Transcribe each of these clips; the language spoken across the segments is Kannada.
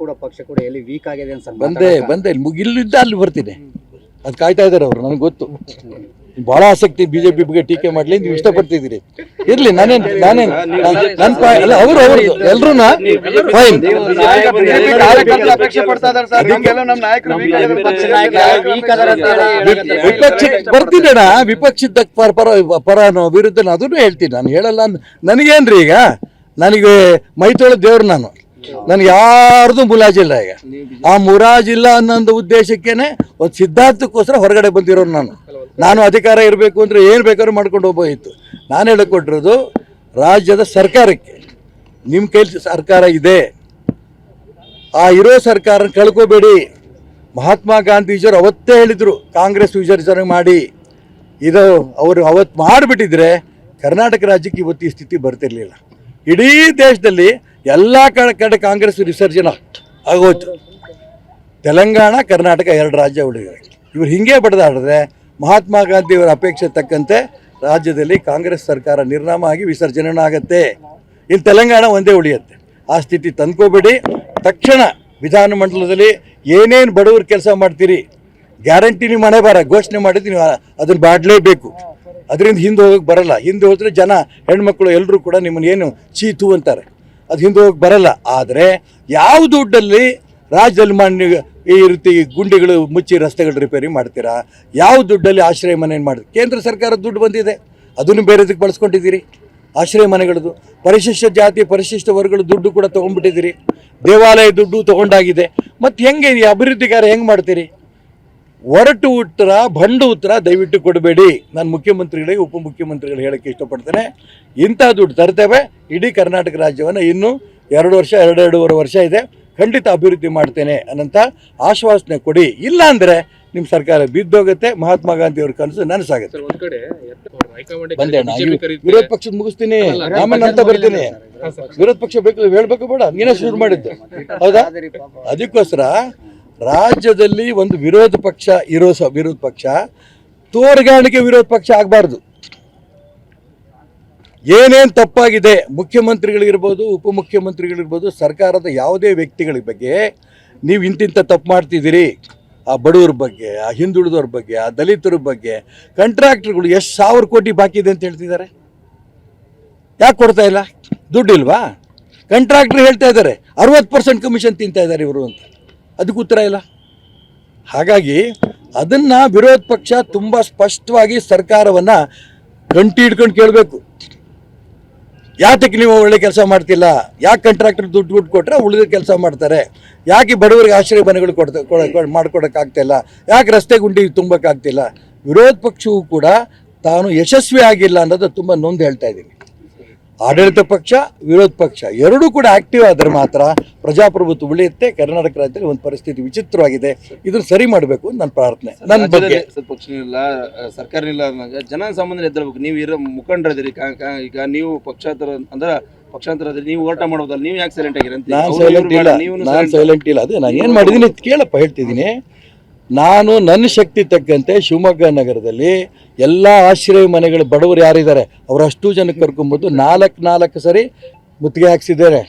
ಕೂಡ ಪಕ್ಷ ಕೂಡ ಎಲ್ಲಿ ವೀಕ್ ಆಗಿದೆ ಅಂತ ಬಂದೆ ಇಲ್ಲಿದ್ದ ಅಲ್ಲಿ ಬರ್ತೀನಿ. ಅದು ಕಾಯ್ತಾ ಇದ್ದಾರೆ ಅವರು, ನನಗೆ ಗೊತ್ತು. ಬಹಳ ಆಸಕ್ತಿ ಬಿಜೆಪಿ ಬಗ್ಗೆ ಟೀಕೆ ಮಾಡ್ಲಿ ನೀವು ಇಷ್ಟಪಡ್ತಿದ್ದೀರಿ, ಇರ್ಲಿ. ಅವರು ಎಲ್ರು ಫೈನ್. ಬರ್ತಿದ್ದಣ ವಿಪಕ್ಷದ ಪರನೋ ವಿರುದ್ಧನೋ ಅದನ್ನು ಹೇಳ್ತೀನಿ. ನಾನು ಹೇಳಲ್ಲ ನನಗೇನ್ರಿ, ಈಗ ನನಗೆ ಮೈತೊಳ ದೇವ್ರು, ನನಗೆ ಯಾರ್ದು ಮುಲಾಜಿಲ್ಲ. ಈಗ ಆ ಮುರಾಜಿಲ್ಲ ಅನ್ನೋ ಉದ್ದೇಶಕ್ಕೇನೆ ಒಂದು ಸಿದ್ಧಾಂತಕ್ಕೋಸ್ಕರ ಹೊರಗಡೆ ಬಂದಿರೋರು ನಾನು ಅಧಿಕಾರ ಇರಬೇಕು ಅಂದರೆ ಏನು ಬೇಕಾದ್ರೂ ಮಾಡ್ಕೊಂಡು ಹೋಗ್ಬೋದಿತ್ತು. ನಾನು ಹೇಳಿಕೊಟ್ಟಿರೋದು ರಾಜ್ಯದ ಸರ್ಕಾರಕ್ಕೆ, ನಿಮ್ಮ ಕೈಲಿ ಸರ್ಕಾರ ಇದೆ, ಆ ಇರೋ ಸರ್ಕಾರ ಕಳ್ಕೋಬೇಡಿ. ಮಹಾತ್ಮ ಗಾಂಧೀಜಿಯವರು ಅವತ್ತೇ ಹೇಳಿದರು ಕಾಂಗ್ರೆಸ್ ವಿಸರ್ಜನೆ ಮಾಡಿ. ಇದು ಅವರು ಅವತ್ತು ಮಾಡಿಬಿಟ್ಟಿದ್ರೆ ಕರ್ನಾಟಕ ರಾಜ್ಯಕ್ಕೆ ಇವತ್ತು ಈ ಸ್ಥಿತಿ ಬರ್ತಿರ್ಲಿಲ್ಲ. ಇಡೀ ದೇಶದಲ್ಲಿ ಎಲ್ಲ ಕಡೆ ಕಾಂಗ್ರೆಸ್ ವಿಸರ್ಜನೆ ಆಗೋಯ್ತು. ತೆಲಂಗಾಣ ಕರ್ನಾಟಕ 2 ರಾಜ್ಯ ಉಳಿದಿದೆ. ಇವರು ಹಿಂಗೆ ಬಡ್ದಾಡಿದ್ರೆ ಮಹಾತ್ಮ ಗಾಂಧಿಯವರ ಅಪೇಕ್ಷೆ ತಕ್ಕಂತೆ ರಾಜ್ಯದಲ್ಲಿ ಕಾಂಗ್ರೆಸ್ ಸರ್ಕಾರ ನಿರ್ನಾಮ ಆಗಿ ವಿಸರ್ಜನೆ ಆಗುತ್ತೆ. ಇನ್ನು ತೆಲಂಗಾಣ ಒಂದೇ ಉಳಿಯುತ್ತೆ. ಆ ಸ್ಥಿತಿ ತಂದ್ಕೋಬೇಡಿ. ತಕ್ಷಣ ವಿಧಾನಮಂಡಲದಲ್ಲಿ ಏನೇನು ಬಡವರು ಕೆಲಸ ಮಾಡ್ತೀರಿ, ಗ್ಯಾರಂಟಿ ನೀವು ಮನೆ ಬಾರ ಘೋಷಣೆ ಮಾಡಿದ್ದು ನೀವು ಅದನ್ನು ಮಾಡಲೇಬೇಕು. ಅದರಿಂದ ಹಿಂದೆ ಹೋಗಕ್ಕೆ ಬರಲ್ಲ. ಹಿಂದೆ ಹೋದರೆ ಜನ ಹೆಣ್ಮಕ್ಳು ಎಲ್ಲರೂ ಕೂಡ ನಿಮ್ಮನ್ನು ಏನು ಚೀತು ಅಂತಾರೆ. ಅದು ಹಿಂದೆ ಹೋಗಕ್ಕೆ ಬರಲ್ಲ. ಆದರೆ ಯಾವ ದುಡ್ಡಲ್ಲಿ ರಾಜ್ಯದಲ್ಲಿ ಈ ರೀತಿ ಗುಂಡಿಗಳು ಮುಚ್ಚಿ ರಸ್ತೆಗಳು ರಿಪೇರಿ ಮಾಡ್ತೀರಾ? ಯಾವ ದುಡ್ಡಲ್ಲಿ ಆಶ್ರಯ ಮನೆ ಮಾಡ್ತೀರಿ? ಕೇಂದ್ರ ಸರ್ಕಾರದ ದುಡ್ಡು ಬಂದಿದೆ, ಅದನ್ನು ಬೇರೆದಕ್ಕೆ ಬಳಸ್ಕೊಂಡಿದ್ದೀರಿ. ಆಶ್ರಯ ಮನೆಗಳದ್ದು ಪರಿಶಿಷ್ಟ ಜಾತಿ ಪರಿಶಿಷ್ಟ ವರ್ಗಗಳ ದುಡ್ಡು ಕೂಡ ತೊಗೊಂಡ್ಬಿಟ್ಟಿದ್ದೀರಿ. ದೇವಾಲಯ ದುಡ್ಡು ತೊಗೊಂಡಾಗಿದೆ. ಮತ್ತು ಹೆಂಗೆ ಈ ಅಭಿವೃದ್ಧಿ ಕಾರ್ಯ ಹೆಂಗೆ ಮಾಡ್ತೀರಿ? ಒರಟು ಉತ್ತರ ಭಂಡು ಉತ್ತರ ದಯವಿಟ್ಟು ಕೊಡಬೇಡಿ. ನಾನು ಮುಖ್ಯಮಂತ್ರಿಗಳಿಗೆ ಉಪಮುಖ್ಯಮಂತ್ರಿಗಳು ಹೇಳೋಕ್ಕೆ ಇಷ್ಟಪಡ್ತೇನೆ. ಇಂಥ ದುಡ್ಡು ತರ್ತೇವೆ. ಇಡೀ ಕರ್ನಾಟಕ ರಾಜ್ಯವನ್ನು ಇನ್ನೂ 2 ವರ್ಷ 2.5 ವರ್ಷ ಇದೆ, ಖಂಡಿತ ಅಭಿವೃದ್ಧಿ ಮಾಡ್ತೇನೆ ಅನ್ನೋಂಥ ಆಶ್ವಾಸನೆ ಕೊಡಿ. ಇಲ್ಲ ಅಂದರೆ ನಿಮ್ಮ ಸರ್ಕಾರ ಬಿದ್ದೋಗುತ್ತೆ. ಮಹಾತ್ಮ ಗಾಂಧಿ ಅವ್ರ ಕನಸು ನನಸಾಗುತ್ತೆ. ಬಂದೆ ವಿರೋಧ ಪಕ್ಷದ ಮುಗಿಸ್ತೀನಿ, ಆಮೇಲೆ ಅಂತ ಬರ್ತೀನಿ. ವಿರೋಧ ಪಕ್ಷ ಬೇಕು ಹೇಳ್ಬೇಕು ಬೇಡ, ನೀನೇ ಶುರು ಮಾಡಿದ್ದು ಹೌದಾ? ಅದಕ್ಕೋಸ್ಕರ ರಾಜ್ಯದಲ್ಲಿ ಒಂದು ವಿರೋಧ ಪಕ್ಷ ವಿರೋಧ ಪಕ್ಷ ತೋರ್ಗಾಣಿಕೆ ವಿರೋಧ ಪಕ್ಷ ಆಗಬಾರ್ದು. ಏನೇನು ತಪ್ಪಾಗಿದೆ ಮುಖ್ಯಮಂತ್ರಿಗಳಿರ್ಬೋದು ಉಪಮುಖ್ಯಮಂತ್ರಿಗಳಿರ್ಬೋದು ಸರ್ಕಾರದ ಯಾವುದೇ ವ್ಯಕ್ತಿಗಳ ಬಗ್ಗೆ ನೀವು ಇಂತಿಂಥ ತಪ್ಪು ಮಾಡ್ತಿದ್ದೀರಿ, ಆ ಬಡವ್ರ ಬಗ್ಗೆ, ಆ ಹಿಂದುಳಿದವ್ರ ಬಗ್ಗೆ, ಆ ದಲಿತರ ಬಗ್ಗೆ, ಕಾಂಟ್ರಾಕ್ಟರ್ಗಳು ಎಷ್ಟು 1000 ಕೋಟಿ ಬಾಕಿ ಇದೆ ಅಂತ ಹೇಳ್ತಿದ್ದಾರೆ. ಯಾಕೆ ಕೊಡ್ತಾ ಇಲ್ಲ? ದುಡ್ಡಿಲ್ವಾ? ಕಾಂಟ್ರಾಕ್ಟರ್ ಹೇಳ್ತಾ ಇದ್ದಾರೆ 60% ಕಮಿಷನ್ ತಿಂತಾ ಇದ್ದಾರೆ ಇವರು ಅಂತ. ಅದಕ್ಕೆ ಉತ್ತರ ಇಲ್ಲ. ಹಾಗಾಗಿ ಅದನ್ನು ವಿರೋಧ ಪಕ್ಷ ತುಂಬ ಸ್ಪಷ್ಟವಾಗಿ ಸರ್ಕಾರವನ್ನು ಗಂಟಿ ಹಿಡ್ಕೊಂಡು ಕೇಳಬೇಕು. ಯಾತಕ್ಕೆ ನೀವು ಒಳ್ಳೆ ಕೆಲಸ ಮಾಡ್ತಿಲ್ಲ? ಯಾಕೆ ಕಾಂಟ್ರಾಕ್ಟರ್ ದುಡ್ಡು ಕೊಟ್ಟರೆ ಉಳಿದ ಕೆಲಸ ಮಾಡ್ತಾರೆ? ಯಾಕೆ ಬಡವರಿಗೆ ಆಶ್ರಯ ಮನೆಗಳು ಮಾಡ್ಕೊಡೋಕ್ಕಾಗ್ತಿಲ್ಲ? ಯಾಕೆ ರಸ್ತೆ ಗುಂಡಿ ತುಂಬಕ್ಕಾಗ್ತಿಲ್ಲ? ವಿರೋಧ ಪಕ್ಷವೂ ಕೂಡ ತಾನು ಯಶಸ್ವಿ ಆಗಿಲ್ಲ ಅನ್ನೋದು ತುಂಬ ನೊಂದು ಹೇಳ್ತಾ ಇದ್ದೀನಿ. ಆಡಳಿತ ಪಕ್ಷ ವಿರೋಧ ಪಕ್ಷ ಎರಡೂ ಕೂಡ ಆಕ್ಟಿವ್ ಆದರೆ ಮಾತ್ರ ಪ್ರಜಾಪ್ರಭುತ್ವ ಉಳಿಯುತ್ತೆ. ಕರ್ನಾಟಕ ರಾಜ್ಯದಲ್ಲಿ ಒಂದು ಪರಿಸ್ಥಿತಿ ವಿಚಿತ್ರವಾಗಿದೆ, ಇದನ್ನು ಸರಿ ಮಾಡಬೇಕು ಅಂತ ನನ್ನ ಪ್ರಾರ್ಥನೆ. ನನ್ನ ಬಗ್ಗೆ ಪಕ್ಷ ಇಲ್ಲ, ಸರ್ಕಾರ ಇಲ್ಲ ಅಂದಾಗ ಜನ ಸಾಮಾನ್ಯರು ಎದ್ದೇಳಬೇಕು. ನೀವು ಇರೋ ಮುಖಂಡರಿದ್ದೀರಿ, ಈಗ ನೀವು ಪಕ್ಷಾಂತರ ನೀವು ಹೋರಾಟ ಮಾಡೋದಲ್ಲ, ನೀವು ಯಾಕೆ ಸೈಲೆಂಟ್ ಆಗಿರಿ? ನಾನು ಸೈಲೆಂಟ್ ಇಲ್ಲ. ಅದೇ ನಾನು ಏನು ಮಾಡಿದ್ದೀನಿ ಕೇಳಪ್ಪ, ಹೇಳ್ತಿದ್ದೀನಿ. ನಾನು ನನ್ನ ಶಕ್ತಿ ತಕ್ಕಂತೆ ಶಿವಮೊಗ್ಗ ನಗರದಲ್ಲಿ ಎಲ್ಲ ಆಶ್ರಯ ಮನೆಗಳು ಬಡವರು ಯಾರಿದ್ದಾರೆ ಅವರಷ್ಟು ಜನಕ್ಕೆ ಕರ್ಕೊಂಬಂದು 4 ಸರಿ ಮುತ್ತಿಗೆ ಹಾಕ್ಸಿದ್ದಾರೆ.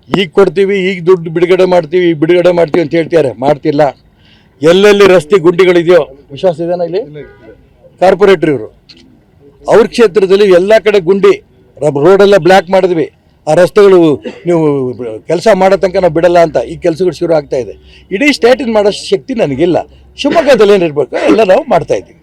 ಈಗ ಕೊಡ್ತೀವಿ, ಈಗ ದುಡ್ಡು ಬಿಡುಗಡೆ ಮಾಡ್ತೀವಿ, ಈಗ ಬಿಡುಗಡೆ ಮಾಡ್ತೀವಿ ಅಂತ ಹೇಳ್ತಿದ್ದಾರೆ, ಮಾಡ್ತಿಲ್ಲ. ಎಲ್ಲೆಲ್ಲಿ ರಸ್ತೆ ಗುಂಡಿಗಳಿದೆಯೋ ವಿಶ್ವಾಸ ಇದೆನಾ? ಇಲ್ಲಿ ಕಾರ್ಪೊರೇಟರ್ ಇವರು ಅವ್ರ ಕ್ಷೇತ್ರದಲ್ಲಿ ಎಲ್ಲ ಕಡೆ ಗುಂಡಿ, ರೋಡೆಲ್ಲ ಬ್ಲ್ಯಾಕ್ ಮಾಡಿದ್ವಿ. ಆ ರಸ್ತೆಗಳು ನೀವು ಕೆಲಸ ಮಾಡೋ ತನಕ ನಾವು ಬಿಡಲ್ಲ ಅಂತ ಈ ಕೆಲಸಗಳು ಶುರು ಆಗ್ತಾ ಇದೆ. ಇಡೀ ಸ್ಟೇಟಿನ ಮಾಡೋ ಶಕ್ತಿ ನನಗಿಲ್ಲ. ಶಿವಮೊಗ್ಗದಲ್ಲಿ ಏನಿರಬೇಕು ಎಲ್ಲ ನಾವು ಮಾಡ್ತಾ ಇದ್ದೀವಿ.